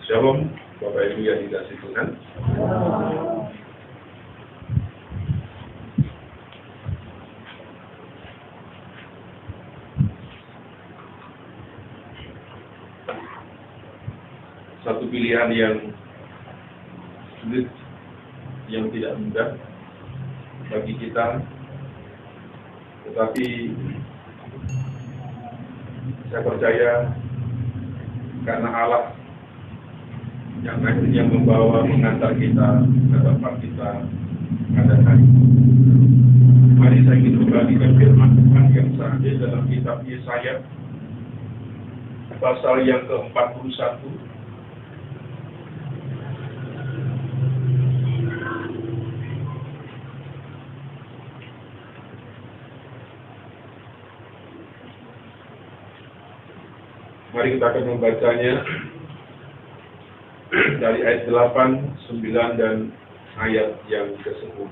Shalom, Bapak Ibu yang dikasihi Tuhan. Satu pilihan yang sulit, yang tidak mudah bagi kita, tetapi saya percaya karena Allah yang akhirnya mengantar kita ke tempat kita pada hari ini. Mari saya ingin membagikan firman Tuhan yang selanjutnya dalam kitab Yesaya pasal yang ke-41. Mari kita akan membacanya dari ayat 8, 9, dan ayat yang ke-10.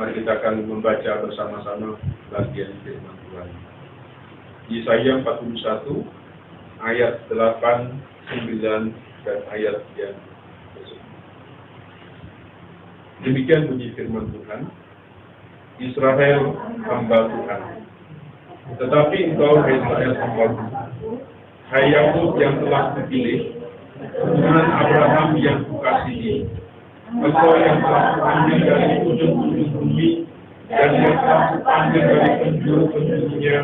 Mari kita akan membaca bersama-sama bagian firman Tuhan. Yesaya 41, ayat 8, 9, dan ayat yang ke-10. Demikian bunyi firman Tuhan. Israel hamba Tuhan. Tetapi engkau, hai Israel, hamba-Ku, hai Yakub yang telah kupilih, keturunan Abraham yang kukasihi, engkau yang telah kupanggil dari ujung-ujung bumi, dan yang telah kupanggil dari penjuru-penjurunya,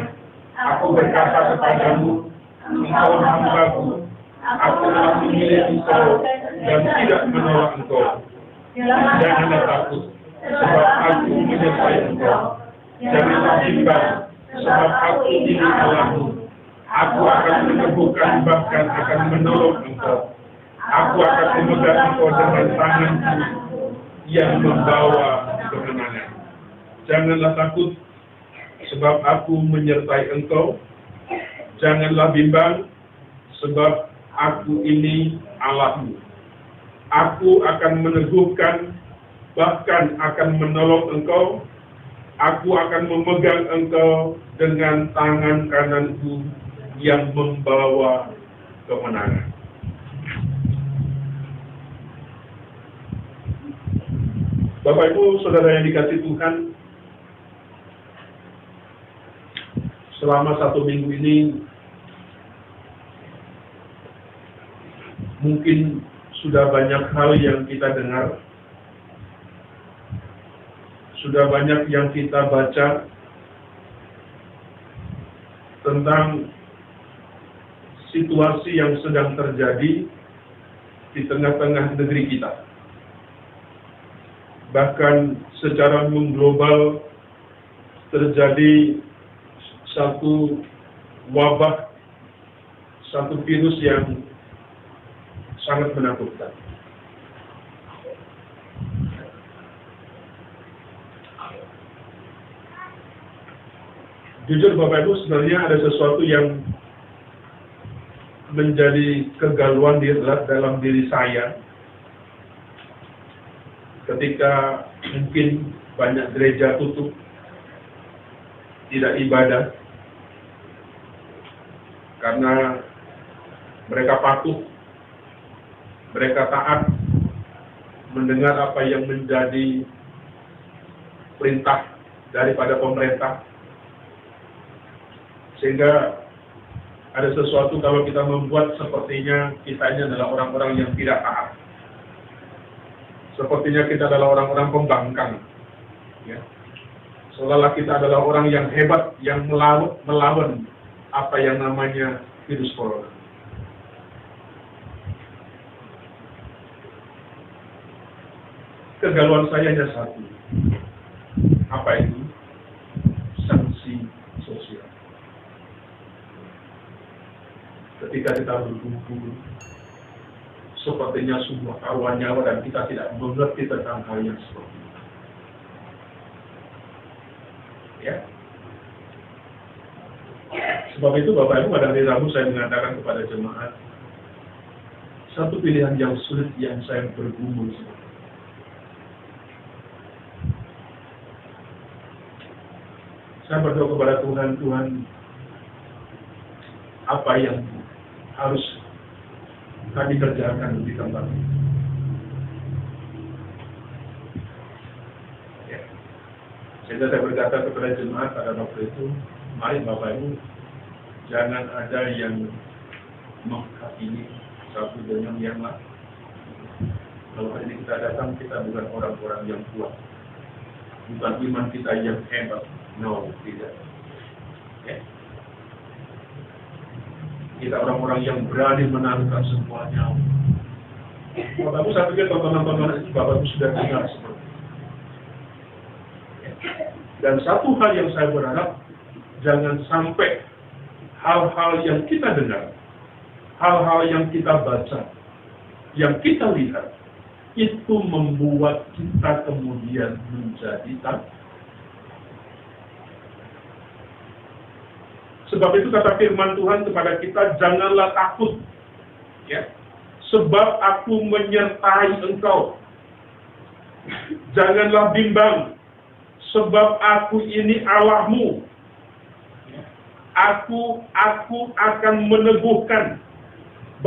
aku berkata kepadamu, engkau hamba-Ku, aku telah memilih engkau, dan tidak menolak engkau. Janganlah takut, sebab aku menyertai engkau. Janganlah bimbang, sebab aku ini Allahmu. Aku akan meneguhkan, bahkan akan menolong engkau. Aku akan memegang engkau dengan tanganku yang membawa kemenangan. Janganlah takut, sebab aku menyertai engkau. Janganlah bimbang, sebab aku ini Allahmu. Aku akan meneguhkan, bahkan akan menolong engkau. Aku akan memegang engkau dengan tangan kananku yang membawa kemenangan. Bapak Ibu, Saudara yang dikasihi Tuhan, selama 1 minggu ini mungkin sudah banyak hal yang kita dengar, sudah banyak yang kita baca tentang situasi yang sedang terjadi di tengah-tengah negeri kita. Bahkan secara mengglobal terjadi satu wabah, satu virus yang sangat menakutkan. Jujur Bapak Ibu, sebenarnya ada sesuatu yang menjadi kegalauan dalam diri saya ketika mungkin banyak gereja tutup, tidak ibadah, karena mereka patuh, mereka taat mendengar apa yang menjadi perintah daripada pemerintah. Sehingga ada sesuatu kalau kita membuat sepertinya kita ini adalah orang-orang yang tidak taat. Sepertinya kita adalah orang-orang pembangkang. Ya. Seolah-olah kita adalah orang yang hebat, yang melawan apa yang namanya virus corona. Kegalauan saya hanya satu. Apa itu? Sanksi sosial. Ketika kita berkumpul, sepertinya sebuah taruhan nyawa dan kita tidak mengerti tentang hal yang seperti itu. Ya. Sebab itu Bapak Ibu, pada hari Rabu saya mengatakan kepada jemaat, satu pilihan yang sulit yang saya bergumul. Saya berdoa kepada Tuhan, Tuhan, apa yang harus kami kerjakan di tempat ini. Ya. Sehingga saya berkata kepada jemaat pada waktu itu, mari Bapak Ibu, jangan ada yang menghakimi satu dengan yang lain. Kalau hari ini kita datang, kita bukan orang-orang yang kuat, bukan iman kita yang hebat. No, tidak. Ya. Kita orang-orang yang berani menangkap semuanya. Bapak Ibu, saya pikir tontonan-tontonan itu Bapak Ibu sudah dengar seperti itu. Dan satu hal yang saya berharap, jangan sampai hal-hal yang kita dengar, hal-hal yang kita baca, yang kita lihat, itu membuat kita kemudian menjadi takut. Sebab itu kata firman Tuhan kepada kita, janganlah takut, ya, sebab aku menyertai engkau. Janganlah bimbang, sebab aku ini Allahmu. Aku akan meneguhkan,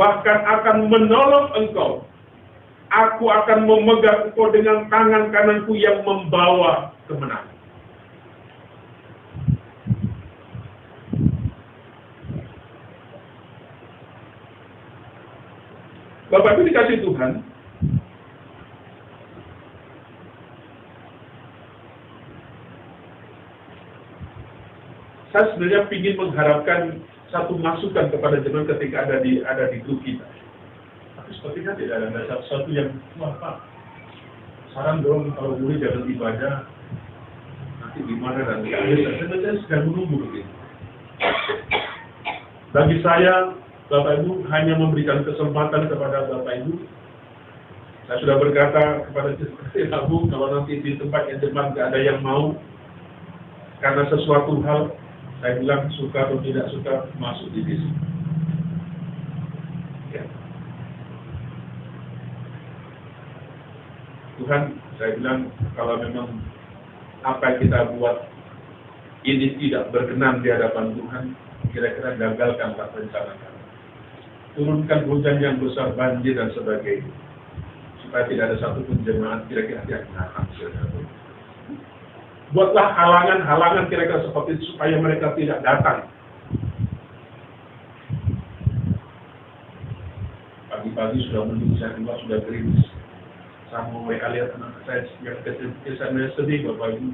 bahkan akan menolong engkau. Aku akan memegang engkau dengan tangan kananku yang membawa kemenangan. Bapak itu dikasih Tuhan, saya sebenarnya ingin mengharapkan satu masukan kepada jemaat ketika ada di grup kita. Tapi sepertinya tidak ada sesuatu yang, wah Pak, saran dong kalau boleh jangan ibadah, nanti gimana dan saya sedang menunggu begitu. Bagi saya, Bapak Ibu hanya memberikan kesempatan kepada Bapak Ibu. Saya sudah berkata kepada jemaat, kalau nanti di tempat yang jemaat tidak ada yang mau, karena sesuatu hal, saya bilang suka atau tidak suka masuk di sini. Ya. Tuhan, saya bilang kalau memang apa yang kita buat ini tidak berkenan di hadapan Tuhan, kira-kira gagalkanlah rencana kami. Turunkan hujan yang besar, banjir dan sebagainya, supaya tidak ada satupun jemaat kira-kira yang datang. Buatlah halangan-halangan kira-kira seperti itu supaya mereka tidak datang. Pagi-pagi sudah mendung, saya keluar sudah gerimis. Saya mau WA lihat anak saya yang kecil, saya sedih Bapak Ibu.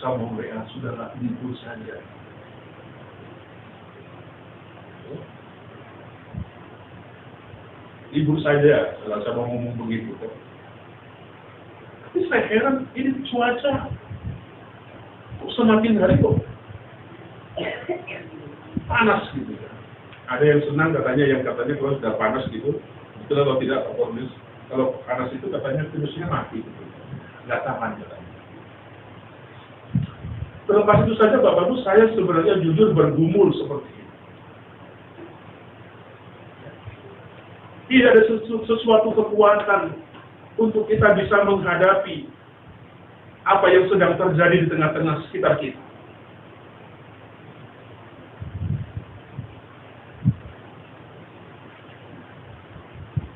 Saya mau WA, sudahlah libur saja. Libur saja, kalau saya mau ngomong begitu. Tapi saya heran, ini cuaca kok semakin hari kok panas gitu. Ada yang senang katanya, yang katanya kalau sudah panas gitu, betul atau tidak Pak Kornis, kalau panas itu katanya virusnya mati gitu. Nggak tahan katanya. Terlepas itu saja Bapak Ibu, saya sebenarnya jujur bergumul seperti ini. Tidak ada sesuatu kekuatan untuk kita bisa menghadapi apa yang sedang terjadi di tengah-tengah sekitar kita.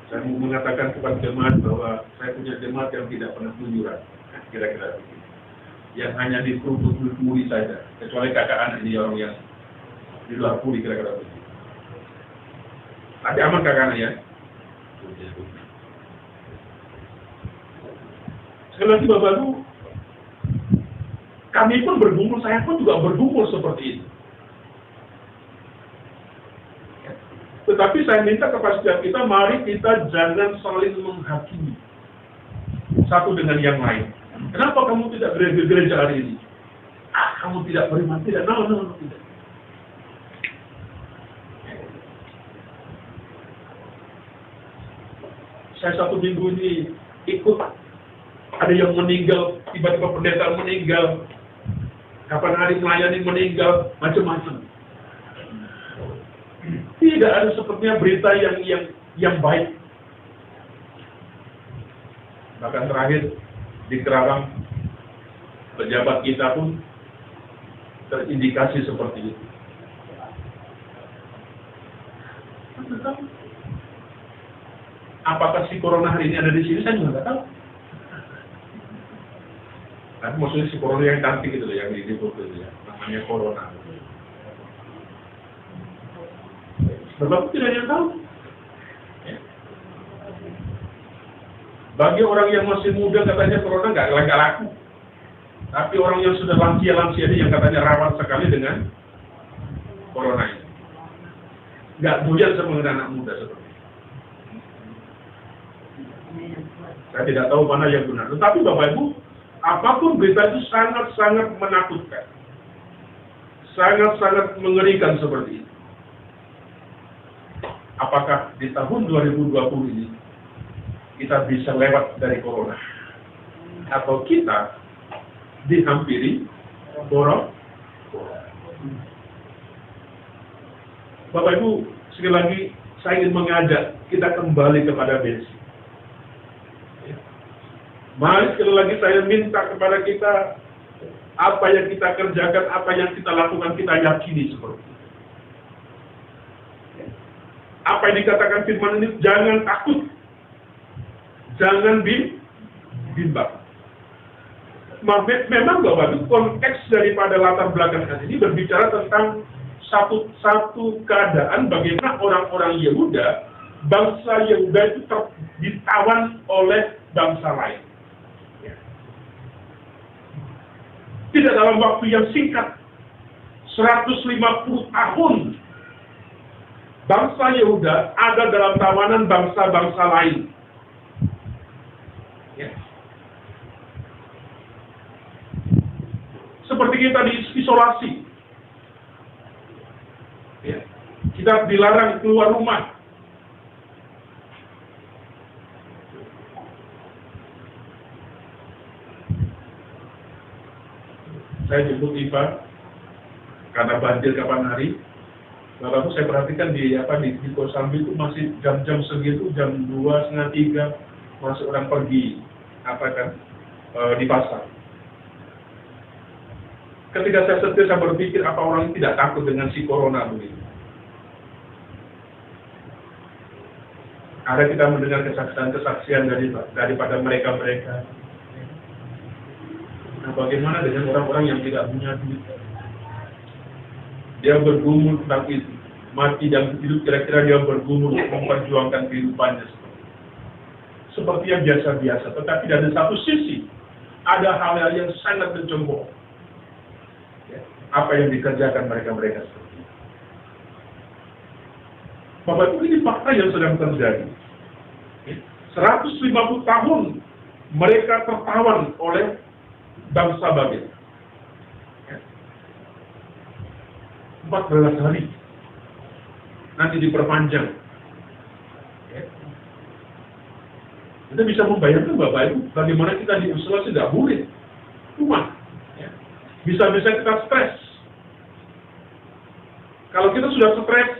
Saya mau mengatakan kepada jemaat bahwa saya punya jemaat yang tidak pernah keluyuran, kira-kira begitu. Yang hanya dipuri saja, kecuali kakak anak ini orang yang di luar puri, kira-kira begitu. Tapi aman kakak anak ya. Sekali lagi Bapak Ibu, kami pun bergumul, saya pun juga bergumul seperti itu. Tetapi saya minta kepada setiap kita, mari kita jangan saling menghakimi satu dengan yang lain. Kenapa kamu tidak gereja hari ini? Kamu tidak beriman, tidak, no, tidak. Saya satu minggu ini ikut, ada yang meninggal, tiba-tiba pendeta meninggal, kapan hari melayani meninggal, macam-macam. Tidak ada sepertinya berita yang baik. Bahkan terakhir di Kerawang, pejabat kita pun terindikasi seperti itu. nggak tahu. Apakah si corona hari ini ada di sini, saya juga nggak tahu. Tapi maksudnya si corona yang cantik gitu loh, yang di foto itu ya, namanya corona. Bapak tidak ada yang tahu. Ya. Bagi orang yang masih muda katanya corona nggak laku. Tapi orang yang sudah lansia ini yang katanya rawan sekali dengan corona ini. Nggak doyan sama anak muda seperti itu. Saya tidak tahu mana yang benar. Tetapi Bapak Ibu, apapun berita itu sangat-sangat menakutkan. Sangat-sangat mengerikan seperti itu. Apakah di tahun 2020 ini kita bisa lewat dari corona? Atau kita dihampiri corona? Bapak Ibu, sekali lagi saya ingin mengajak kita kembali kepada basic. Mari sekali lagi saya minta kepada kita, apa yang kita kerjakan, apa yang kita lakukan, kita yakini seperti itu. Apa yang dikatakan firman ini, jangan takut, jangan bimbang. Memang Bapak Ibu, konteks daripada latar belakang ini berbicara tentang satu keadaan bagaimana orang-orang Yehuda, bangsa Yehuda itu ditawan oleh bangsa lain. Tidak dalam waktu yang singkat, 150 tahun, bangsa Yehuda ada dalam tawanan bangsa-bangsa lain. Ya. Seperti kita diisolasi. Ya. Kita dilarang keluar rumah. Saya jemput Iva karena banjir kapan hari. Lalu saya perhatikan di Kosambi itu masih jam-jam segitu, jam 2, setengah 3 masih orang pergi di pasar. Ketika saya setir, saya berpikir apa orang ini tidak takut dengan si corona begitu. Ada kita mendengar kesaksian daripada mereka. Nah, bagaimana dengan orang-orang yang tidak punya duit? Dia bergumul tentang itu. Mati dan hidup, kira-kira dia bergumul untuk memperjuangkan kehidupannya. Seperti yang biasa-biasa. Tetapi dari satu sisi, ada hal-hal yang sangat mencemooh. Ya, apa yang dikerjakan mereka-mereka seperti itu. Bapak Ibu, ini fakta yang sedang terjadi. 150 tahun mereka tertawan oleh bangsa Babel. 14 hari. Nanti diperpanjang. Kita bisa membayangkan Bapak Ibu, bagaimana kita diisolasi tidak boleh. Rumah. Bisa-bisa kita stres. Kalau kita sudah stres,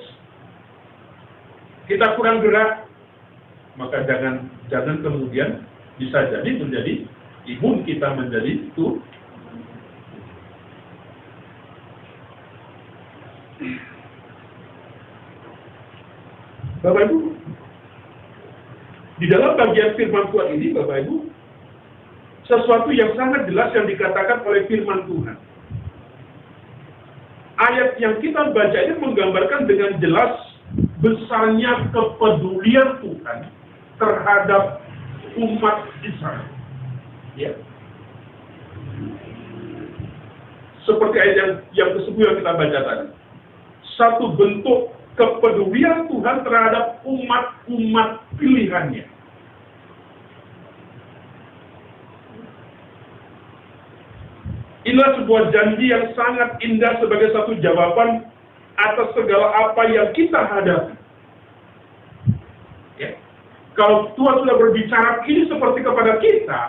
kita kurang gerak, maka jangan kemudian bisa jadi menjadi imun kita menjadi itu. Bapak Ibu, di dalam bagian firman Tuhan ini, Bapak Ibu, sesuatu yang sangat jelas yang dikatakan oleh firman Tuhan. Ayat yang kita baca ini menggambarkan dengan jelas besarnya kepedulian Tuhan terhadap umat Israel. Ya. Seperti ayat yang tersebut yang kita baca tadi. Satu bentuk kepedulian Tuhan terhadap umat-umat pilihannya. Inilah sebuah janji yang sangat indah sebagai satu jawaban atas segala apa yang kita hadapi. Ya. Kalau Tuhan sudah berbicara ini seperti kepada kita,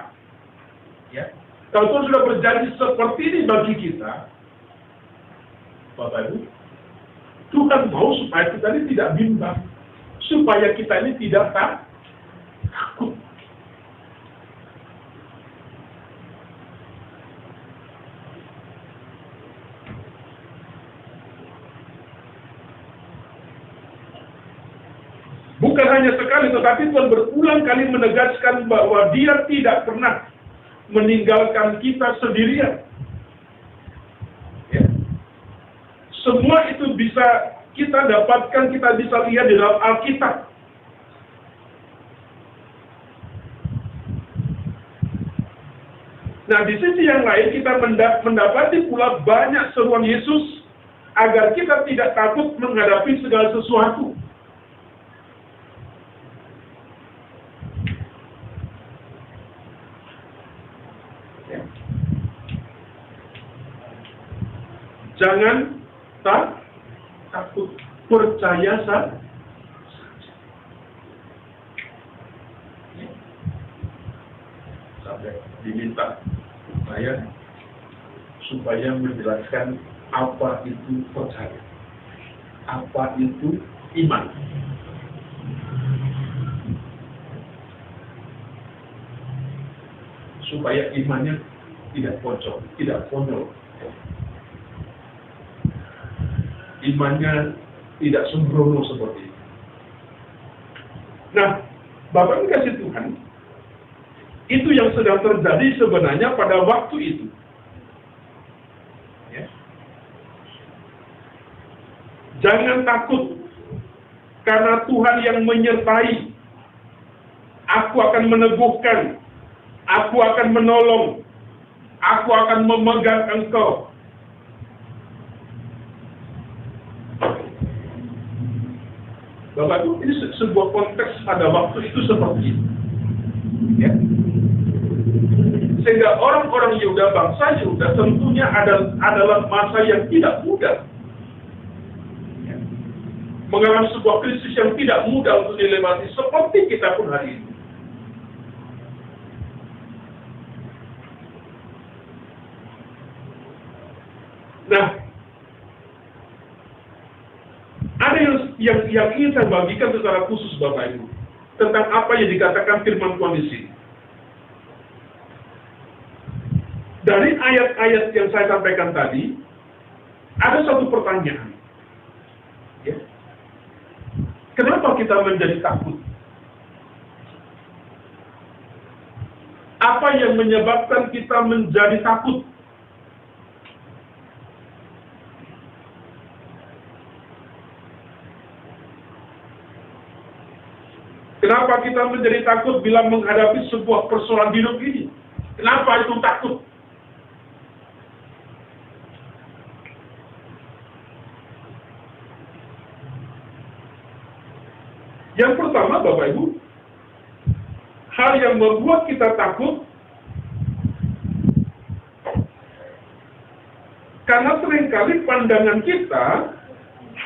ya. Kalau Tuhan sudah berjanji seperti ini bagi kita, Bapak Ibu, Tuhan mau supaya kita ini tidak bimbang, supaya kita ini tidak takut. bukan hanya sekali, tetapi Tuhan berulang kali menegaskan bahwa Dia tidak pernah meninggalkan kita sendirian. Ya. Semua itu bisa kita dapatkan, kita bisa lihat di dalam Alkitab. Nah, di sisi yang lain kita mendapati pula banyak seruan Yesus agar kita tidak takut menghadapi segala sesuatu. Ya. Jangan takut, percaya saja. Sampai diminta saya supaya menjelaskan apa itu percaya, apa itu iman. Supaya imannya tidak bocor, tidak konyol. Imannya tidak sembrono seperti itu. Nah, Bapak kasih Tuhan, itu yang sedang terjadi sebenarnya pada waktu itu. Ya. Jangan takut, karena Tuhan yang menyertai. Aku akan meneguhkan, aku akan menolong, aku akan memegang engkau. Bapak Ibu, ini sebuah konteks pada waktu itu seperti itu. Ya. Sehingga orang-orang Yehuda, bangsa Yehuda tentunya adalah masa yang tidak mudah. Ya. Mengalami sebuah krisis yang tidak mudah untuk dilewati, seperti kita pun hari ini. Nah, ada yang ingin saya bagikan secara khusus Bapak Ibu tentang apa yang dikatakan firman Tuhan di sini. Dari ayat-ayat yang saya sampaikan tadi, ada satu pertanyaan. Ya. Kenapa kita menjadi takut? Apa yang menyebabkan kita menjadi takut? Kenapa kita menjadi takut bila menghadapi sebuah persoalan hidup ini? Kenapa itu takut? Yang pertama, Bapak Ibu, hal yang membuat kita takut karena seringkali pandangan kita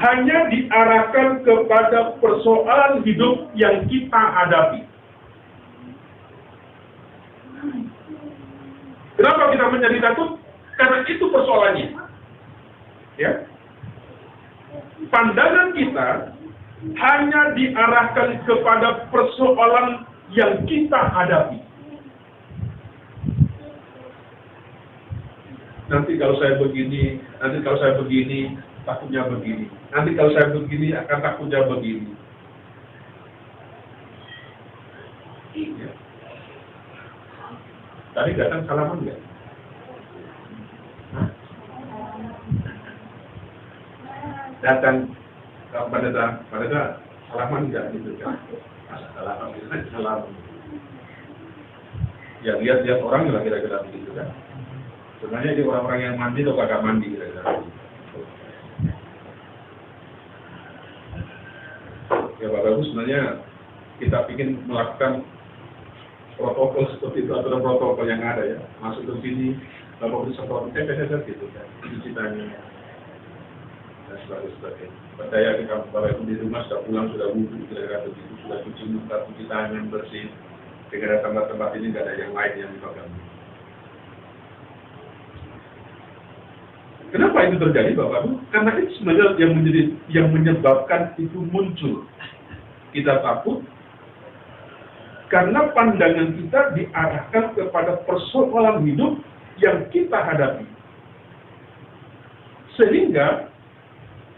hanya diarahkan kepada persoalan hidup yang kita hadapi. Kenapa kita menjadi takut? Karena itu persoalannya. Ya. Pandangan kita hanya diarahkan kepada persoalan yang kita hadapi. Nanti kalau saya begini, nanti kalau saya begini, takutnya begini. Nanti kalau saya begini, akan takutnya begini. Ya. Tadi datang salaman nggak? Datang pada salaman nggak gitu kan? Salaman. Ya lihat orang lah kira-kira begitu kan. Sebenarnya ini orang-orang yang mandi atau kagak mandi kira-kira. Ya Bapak Ibu, sebenarnya kita ingin melakukan protokol seperti itu, aturan protokol yang ada ya. Masuk ke sini, Bapak Ibu seperti cek gitu kan, cuci tangan dan sebagainya. Percaya kita Bapak Ibu di rumah sudah pulang, sudah wudhu, kira-kira begitu, sudah cuci muka, cuci tangan bersih. Dengan tempat-tempat ini nggak ada yang lain yang dipegang. Kenapa itu terjadi, Bapak Ibu? Karena itu sebenarnya yang menyebabkan itu muncul. Kita takut karena pandangan kita diarahkan kepada persoalan hidup yang kita hadapi. Sehingga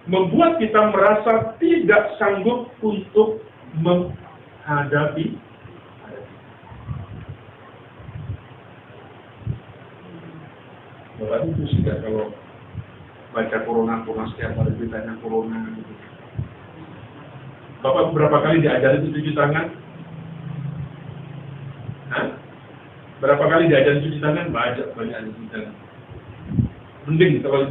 membuat kita merasa tidak sanggup untuk menghadapi. Bapak itu sih kalau baca corona setiap hari beritanya corona gitu. Bapak berapa kali diajarin cuci tangan? Hah? Berapa kali diajarin cuci tangan? Banyak cuci tangan. Mending kalau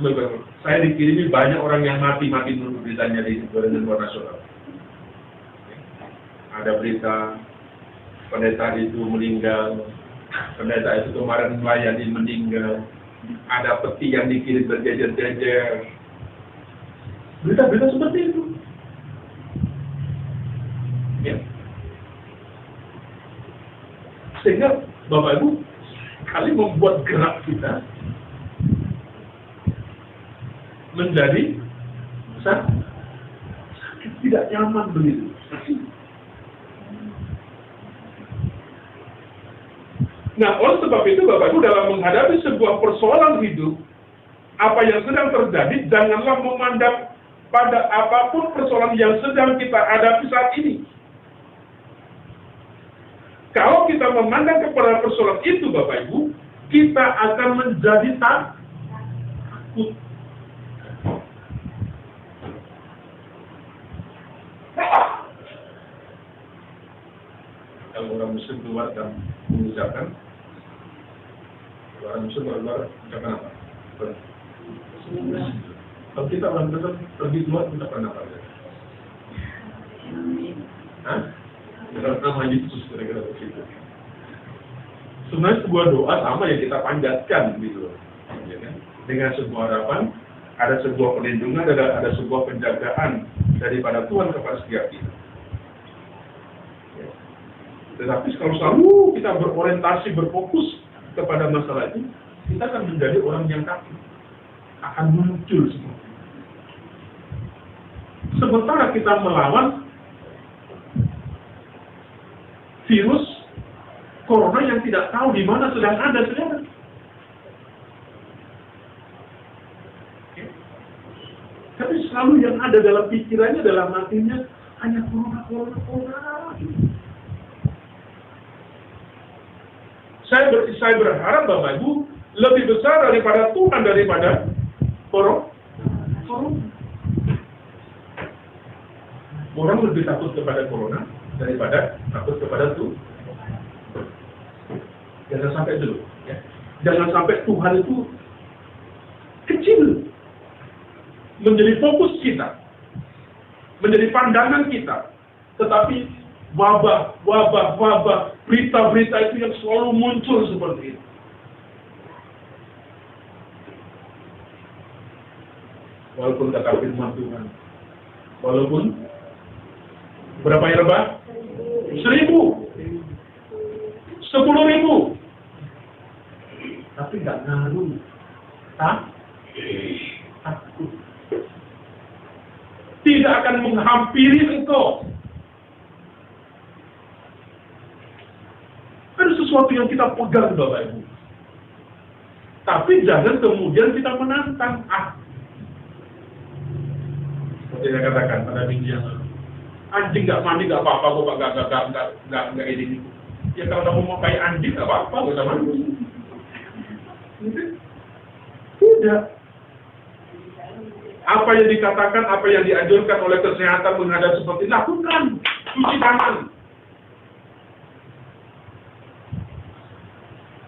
saya dikirimi banyak orang yang mati menurut beritanya di Badan Luar Nasional. Ada berita pendeta itu meninggal, pendeta itu kemarin melayani meninggal, ada peti yang dikirim berjejer-jejer. Berita-berita seperti itu. Ya. Sehingga Bapak Ibu kali membuat gerak kita menjadi sakit tidak nyaman begitu. Nah, oleh sebab itu Bapak Ibu dalam menghadapi sebuah persoalan hidup, apa yang sedang terjadi, janganlah memandang pada apapun persoalan yang sedang kita hadapi saat ini. Kalau kita memandang kepada persoalan itu Bapak Ibu, kita akan menjadi takut. Kalau orang Muslim keluar dan mengucapkan, orang Muslim keluar mengucapkan apa? Kalau kita orang Muslim pergi keluar mengucapkan apa? Hah? Dalam nama Yesus kira-kira begitu. Sebenarnya sebuah doa sama yang kita panjatkan gitu, ya kan? Dengan sebuah harapan, ada sebuah perlindungan, ada sebuah penjagaan daripada Tuhan kepada setiap kita. Tetapi kalau selalu kita berorientasi, berfokus kepada masalah itu, kita akan menjadi orang yang takut, akan muncul semua. Sementara kita melawan virus corona yang tidak tahu di mana sedang ada sekarang. Tapi selalu yang ada dalam pikirannya, dalam hatinya hanya corona. Saya berharap Bapak Ibu lebih besar daripada Tuhan daripada corona. Orang lebih takut kepada corona daripada takut kepada Tuhan. Jangan sampai dulu, ya. Jangan sampai Tuhan itu kecil menjadi fokus kita, menjadi pandangan kita, tetapi wabah, berita-berita itu yang selalu muncul seperti itu. Walaupun kata firman Tuhan, walaupun berapa ya Pak? 1.000, 10.000, tapi nggak ngaruh, takut. Tidak akan menghampiri engkau. Ada sesuatu yang kita pegang Bapak Ibu. Tapi jangan kemudian kita menantang. Seperti saya katakan pada minggu yang lalu. Anjing nggak mandi nggak apa-apa kok nggak ini. Ya kalau kamu mau kayak anjing nggak apa-apa nggak usah mandi. Tidak. Apa yang dikatakan, apa yang dianjurkan oleh kesehatan menghadap seperti itu, lakukan. Cuci tangan.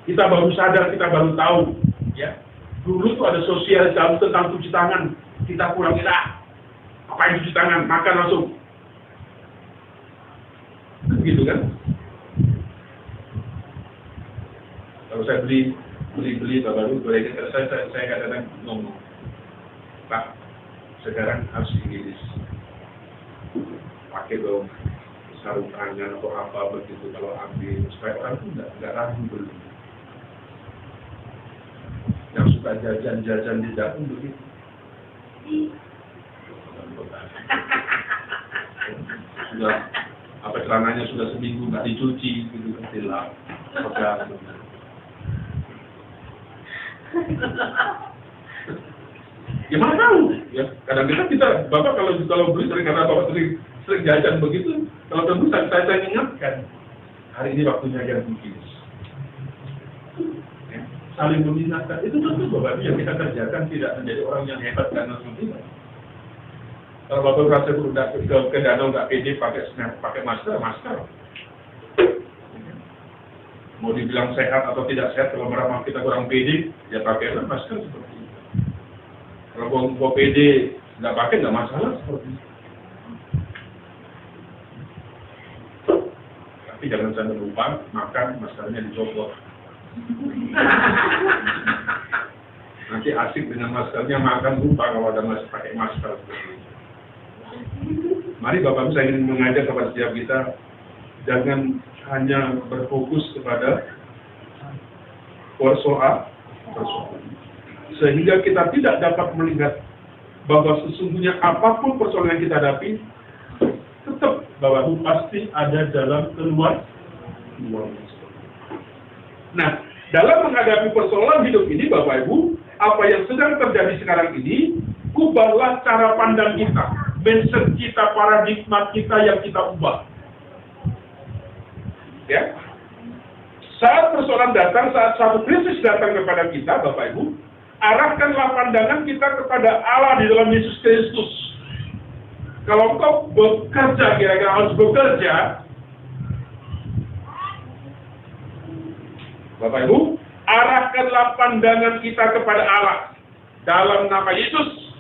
Kita baru sadar, kita baru tahu, ya. Dulu tuh ada sosial tentang cuci tangan, kita kurang apa yang cuci tangan, makan langsung, gitu kan? Kalau saya beli baru, saya kadang ngomong, Pak, sekarang harus Inggris, pakai dong sarung tangan atau apa begitu kalau ambil, supaya orang itu nggak ragu beli. Yang suka jajan di dapur begitu. Sudah apa celananya sudah seminggu nggak dicuci gitu kan, hilang pegang. Ya mana tahu ya, kadang-kadang kita bapak kalau beli sering, karena bapak sering jajan begitu, Kalau tentu saya ingatkan, hari ini waktunya yang tulis. Ya, saling mengingatkan, itu tentu Bapak yang kita kerjakan tidak menjadi orang yang hebat karena tidak. Kalau Bapak merasa ke danau nggak pede pakai masker. Mau dibilang sehat atau tidak sehat, kalau merasa kita kurang pede, ya pakailah masker seperti itu. Kalau mau pede nggak pakai nggak masalah seperti itu. Tapi jangan sampai lupa makan maskernya dicopot. Nanti asik dengan maskernya, makan lupa kalau ada pakai masker seperti itu. Mari Bapak saya ingin mengajak kepada setiap kita, jangan hanya berfokus kepada persoalan, sehingga kita tidak dapat melihat bahwa sesungguhnya apapun persoalan yang kita hadapi, tetap bahwa itu pasti ada dalam keluar. Nah, dalam menghadapi persoalan hidup ini, Bapak Ibu, apa yang sedang terjadi sekarang ini, ubahlah cara pandang kita, mindset kita, paradigma kita yang kita ubah. Ya, saat persoalan datang, saat satu krisis datang kepada kita, Bapak Ibu, arahkanlah pandangan kita kepada Allah di dalam Yesus Kristus. Kalau kau bekerja, kira-kira harus bekerja, Bapak Ibu, arahkanlah pandangan kita kepada Allah dalam nama Yesus.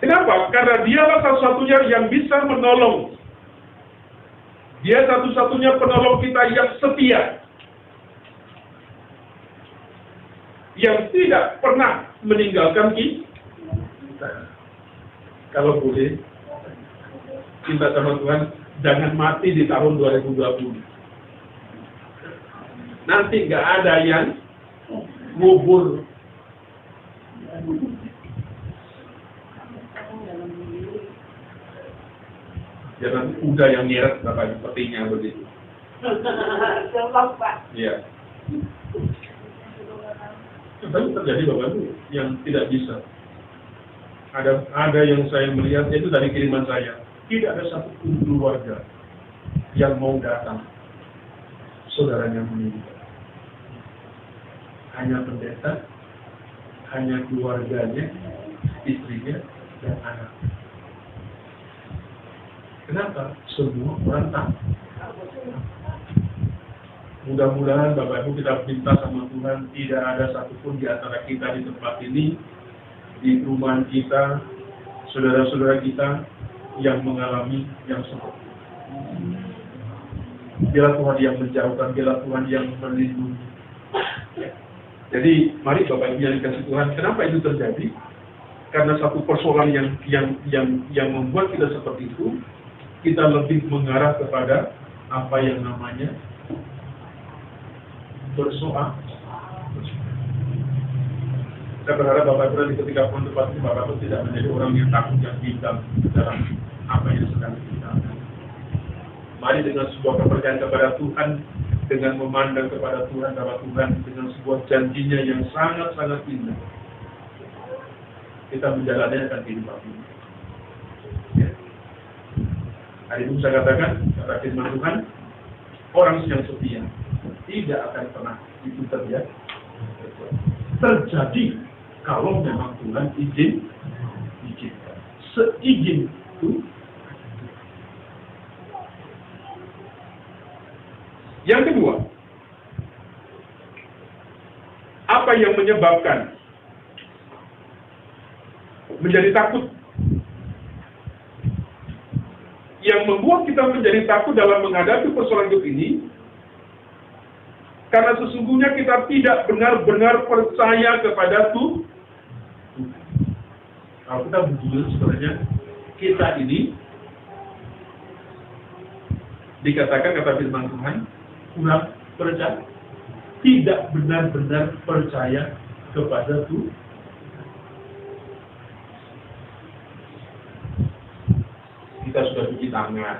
Kenapa? Karena dialah satu-satunya yang bisa menolong. Dia satu-satunya penolong kita yang setia. Yang tidak pernah meninggalkan kita. Kalau boleh, cinta sama Tuhan, jangan mati di tahun 2020. Nanti nggak ada yang ngubur. Jangan udah yang nyeret Bapak petinya begitu. Iya. Tapi terjadi Bapak itu yang tidak bisa. Ada yang saya melihat itu dari kiriman saya. Tidak ada satu keluarga yang mau datang saudaranya meninggal. Hanya pendeta, hanya keluarganya, istrinya, dan anak. Kenapa? Semua orang tahu. Mudah-mudahan Bapak Ibu kita minta sama Tuhan, tidak ada satupun di antara kita di tempat ini, di rumah kita, saudara-saudara kita yang mengalami yang seperti itu. Biarlah Tuhan yang menjauhkan, biarlah Tuhan yang melindungi. Jadi mari Bapak Ibu yang dikasih Tuhan, kenapa itu terjadi? Karena satu persoalan yang membuat kita seperti itu, kita lebih mengarah kepada apa yang namanya bersoal. Saya berharap Bapak Ibu nanti ketika pun tempat ini Bapak Ibu tidak menjadi orang yang takut yang bimbang dalam apa yang sedang kita. Mari dengan sebuah kepercayaan kepada Tuhan, dengan memandang kepada Tuhan, bahwa Tuhan dengan sebuah janjinya yang sangat-sangat indah, kita menjalani akan kehidupan ini. Hari ini saya katakan, kata firman Tuhan, orang yang setia tidak akan pernah itu terjadi kalau memang Tuhan izinkan. Seizin itu. Yang kedua, apa yang menyebabkan menjadi takut? Yang membuat kita menjadi takut dalam menghadapi persoalan hidup ini, karena sesungguhnya kita tidak benar-benar percaya kepada Tuhan. Kalau kita jujur sebenarnya, kita ini dikatakan kata firman Tuhan, kurang percaya, tidak benar-benar percaya kepada Tuhan. Kita sudah cuci tangan,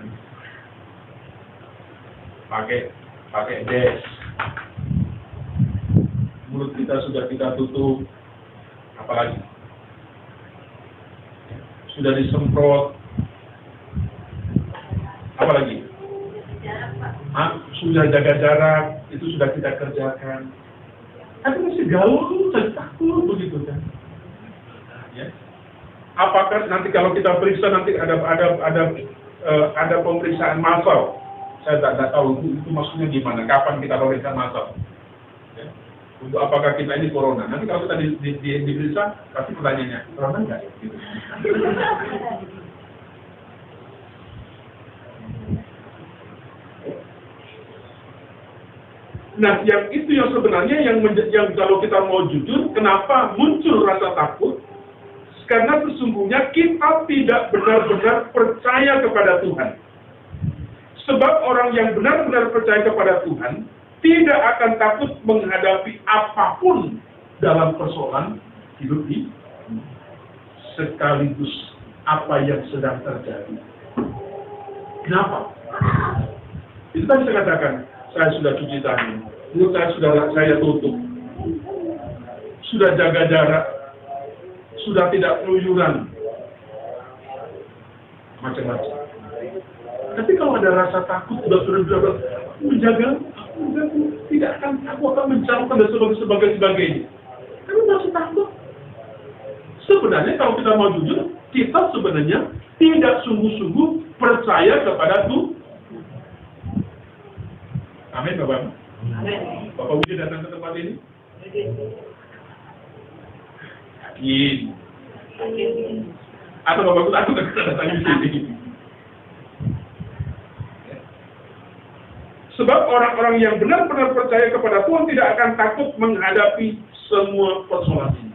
pakai des, mulut kita sudah kita tutup, apalagi sudah disemprot, apalagi sudah jaga jarak, itu sudah kita kerjakan. Tapi masih galau, masih takut begitu kan? Ya. Apakah nanti kalau kita periksa nanti ada pemeriksaan massal? Saya tidak tahu itu maksudnya gimana, kapan kita pemeriksaan massal? Ya. Untuk apakah kita ini corona? Nanti kalau kita diperiksa, pasti pertanyaannya, corona enggak? Gitu. Nah, yang itu yang sebenarnya yang kalau kita mau jujur, kenapa muncul rasa takut? Karena sesungguhnya kita tidak benar-benar percaya kepada Tuhan. Sebab orang yang benar-benar percaya kepada Tuhan tidak akan takut menghadapi apapun dalam persoalan hidup ini, sekaligus apa yang sedang terjadi. Kenapa? Itu tadi saya katakan, saya sudah cuci tangan, mulut saya tutup, sudah jaga jarak, sudah tidak keluyuran, macam-macam. Tapi kalau ada rasa takut, sudah menjaga, aku akan menjauhkan dan sebagainya. Tapi masih takut. Sebenarnya kalau kita mau jujur, kita sebenarnya tidak sungguh-sungguh percaya kepada Tuhan. Amin, Bapak. Amin. Bapak Widi datang ke tempat ini? Yakin. Atau Bapak aku datang di sini. Sebab orang-orang yang benar-benar percaya kepada Tuhan tidak akan takut menghadapi semua persoalan ini.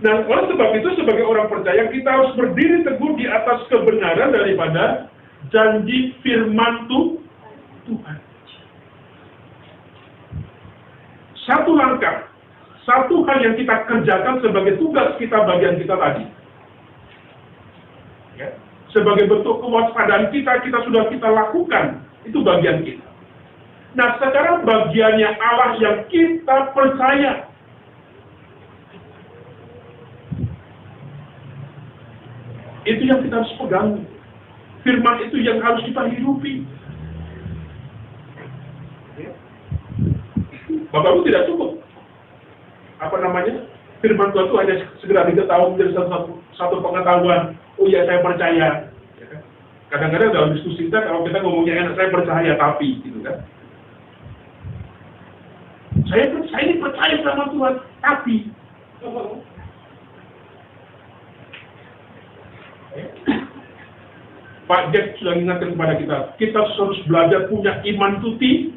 Nah, oleh sebab itu sebagai orang percaya kita harus berdiri teguh di atas kebenaran daripada janji firman Tuhan. Satu langkah, satu hal yang kita kerjakan sebagai tugas kita, bagian kita tadi. Ya. Sebagai bentuk kewaspadaan kita sudah kita lakukan, itu bagian kita. Nah, sekarang bagiannya Allah yang kita percaya. Itu yang kita harus pegang. Firman itu yang harus kita hidupi. Bapak Ibu tidak cukup. Firman Tuhan itu hanya segera diketahui menjadi satu pengetahuan. Oh ya, saya percaya. Kadang-kadang dalam diskusi kita, kalau kita ngomongnya enak, saya percaya, tapi, gitu kan. Saya ini percaya sama Tuhan, tapi. Pak Jack sudah mengingatkan kepada kita harus belajar punya iman tuti,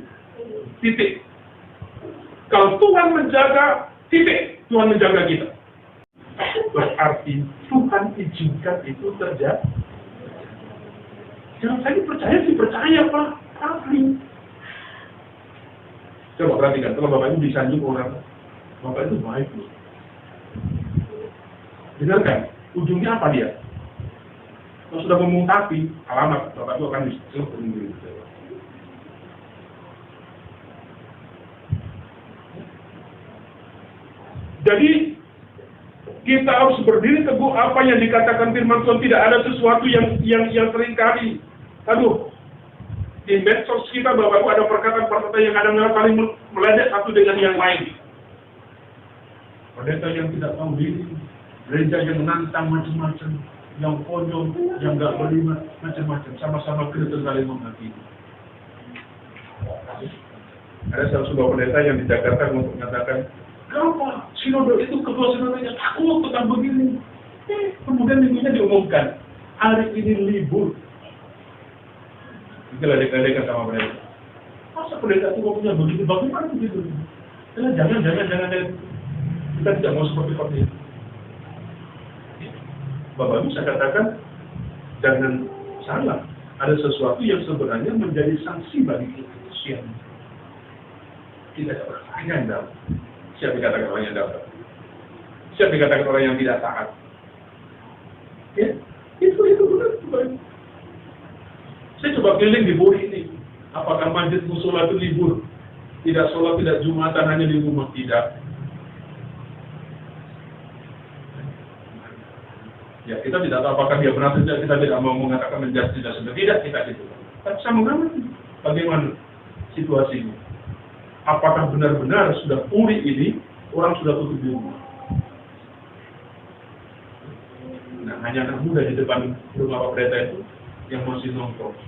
titik. Kalau Tuhan menjaga, titik, Tuhan menjaga kita. Berarti Tuhan izinkan itu terjadi. Jangan saya percaya Pak, tapi. Coba perhatikan, kalau Bapak itu disanjung orang, Bapak itu baik loh. Dengarkan, ujungnya apa dia? Kalau sudah ngomong tapi, alamat, Bapak itu akan disebut. Jadi, kita harus berdiri teguh apa yang dikatakan firman Tuhan. Tidak ada sesuatu yang seringkali, di medsos kita, Bapak Ibu, ada perkataan-perkataan yang kadang-kadang saling meledek satu dengan yang lain. Pendeta yang tidak tahu diri, gereja yang menantang macam-macam, yang konyol, yang nggak beriman, macam-macam, sama-sama Kristen saling menghakimi. Ada salah sebuah pendeta yang di Jakarta untuk mengatakan, kenapa sinode itu ketua sinodenya takut tentang begini? Kemudian minggunya diumumkan, hari ini libur. Itu ledek-ledekan sama pendeta. Masa pendeta itu punya begitu, bagaimana begitu? Jangan. Kita tidak mau seperti itu. Bapak Ibu, saya katakan, jangan salah. Ada sesuatu yang sebenarnya menjadi sanksi bagi kita. Tidak ada orang yang dapat. Siapa dikatakan orang yang dapat? Siapa dikatakan orang yang tidak taat? Ya, itu benar. Saya coba keliling di Buri ini. Apakah masjid musola itu libur? Tidak sholat, tidak Jumatan, hanya di rumah? Tidak. Ya, kita tidak tahu apakah dia benar tidak, kita tidak mau mengatakan menjadi tidak sudah. Tidak, kita gitu. Tapi saya mengamati bagaimana situasinya. Apakah benar-benar sudah puri ini, orang sudah tutup di rumah? Nah, hanya anak muda di depan rumah Pak Pendeta itu yang masih nongkrong.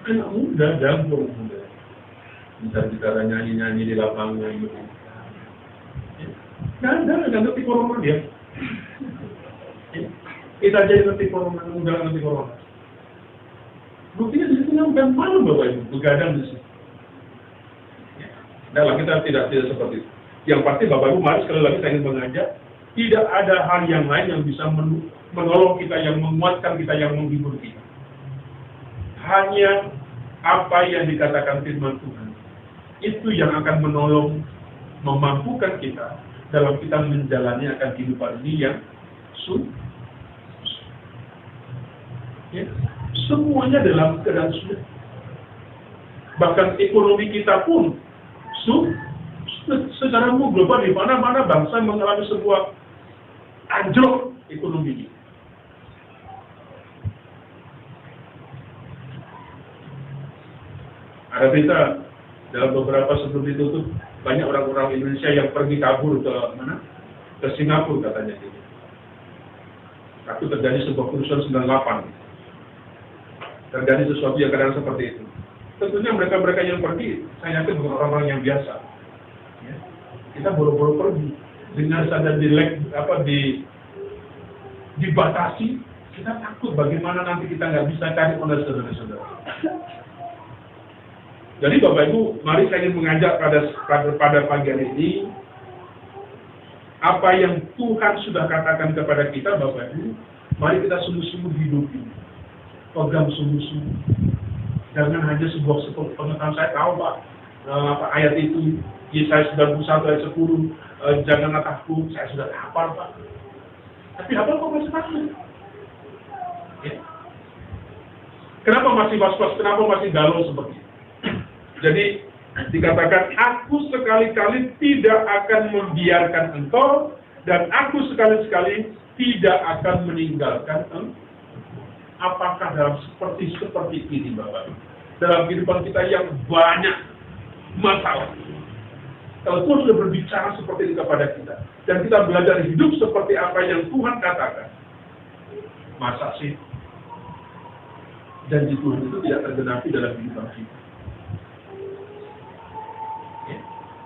Anak muda, gambung muda. Bicara nyanyi-nyanyi di lapangan. Nggak ngerti corona dia. Kita aja ngerti corona, nggak ngerti corona. Buktinya di situ bukan malu Bapak Ibu, begadang di situ. Nah, kita tidak seperti itu. Yang pasti Bapak Ibu, mari sekali lagi saya ingin mengajak, tidak ada hal yang lain yang bisa menolong kita, yang menguatkan kita, yang menghibur kita. Hanya apa yang dikatakan firman Tuhan. Itu yang akan menolong, memampukan kita dalam kita menjalani akan kehidupan ini yang ya, semuanya dalam keadaan sulit. Bahkan ekonomi kita pun secara global di mana-mana bangsa mengalami sebuah anjlok ekonomi. Ada berita dalam beberapa sebelum ditutup, banyak orang-orang Indonesia yang pergi kabur ke mana? Ke Singapura katanya gitu. Waktu terjadi sebuah kerusuhan 98. Terjadi sesuatu yang kadang seperti itu. Tentunya mereka-mereka yang pergi, saya yakin bukan orang-orang yang biasa. Ya. Kita buru-buru pergi dengan sadar dibatasi, kita takut bagaimana nanti kita nggak bisa cari oleh saudara-saudara. Jadi Bapak Ibu, mari saya ingin mengajak pada pagi hari ini, apa yang Tuhan sudah katakan kepada kita Bapak Ibu, mari kita sungguh-sungguh hidupi. Pegang sungguh-sungguh. Jangan hanya sebuah pengetahuan saya tahu Pak, ayat itu, Yesaya 91 ayat 10, janganlah takut, saya sudah hafal Pak. Tapi hafal kok masih takut? Ya. Kenapa masih was-was? Kenapa masih galau seperti itu? Jadi dikatakan, aku sekali-kali tidak akan membiarkan engkau, dan aku sekali-kali tidak akan meninggalkan engkau. Apakah dalam seperti ini Bapak? Dalam kehidupan kita yang banyak masalah. Kalau Tuhan sudah berbicara seperti ini kepada kita, dan kita belajar hidup seperti apa yang Tuhan katakan, masa sih janji Tuhan itu tidak tergenapi dalam kehidupan kita?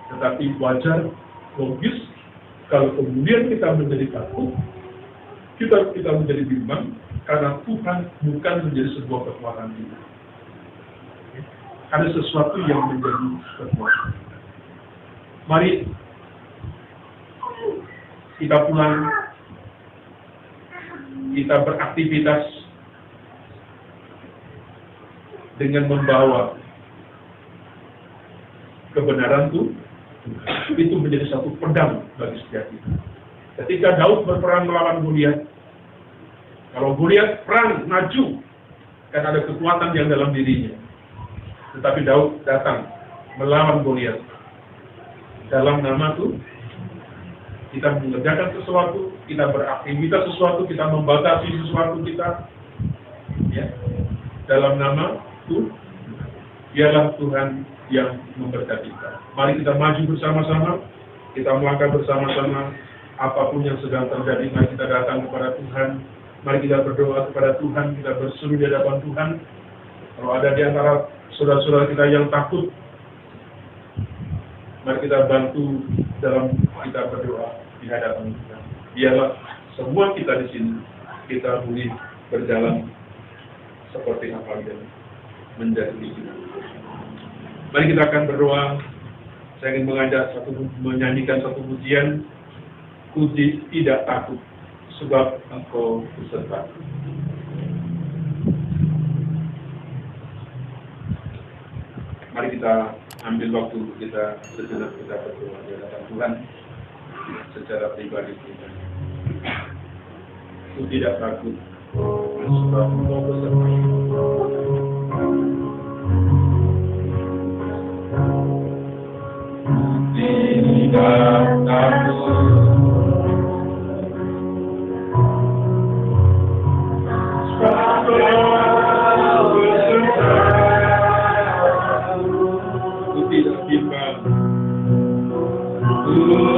Tetapi wajar, logis, kalau kemudian kita menjadi takut, kita menjadi bimbang, karena Tuhan bukan menjadi sebuah kekuatan kita. Ada sesuatu yang menjadi kekuatan. Mari kita pulang, kita beraktivitas dengan membawa kebenaran itu menjadi satu pedang bagi setiap kita. Ketika Daud berperang melawan Goliat, kalau Goliat perang maju, karena ada kekuatan yang dalam dirinya. Tetapi Daud datang melawan Goliat. Dalam nama itu, kita mengerjakan sesuatu, kita beraktivitas sesuatu, kita membatasi sesuatu kita. Ya. Dalam nama itu, biarlah Tuhan yang memberkati kita. Mari kita maju bersama-sama, kita melangkah bersama-sama, apapun yang sedang terjadi, mari kita datang kepada Tuhan. Mari kita berdoa kepada Tuhan, kita berseru di hadapan Tuhan. Kalau ada di antara saudara-saudara kita yang takut, mari kita bantu dalam kita berdoa di hadapan Tuhan. Biarlah semua kita di sini, kita boleh berjalan seperti apa yang menjadi hidup. Mari kita akan berdoa. Saya ingin menyanyikan satu pujian, puji tidak takut, sebab engkau beserta. Mari kita ambil waktu kita sejenak kita berdoa di hadapan Tuhan secara pribadi kita. Aku tidak takut, sebab engkau beserta. Yesus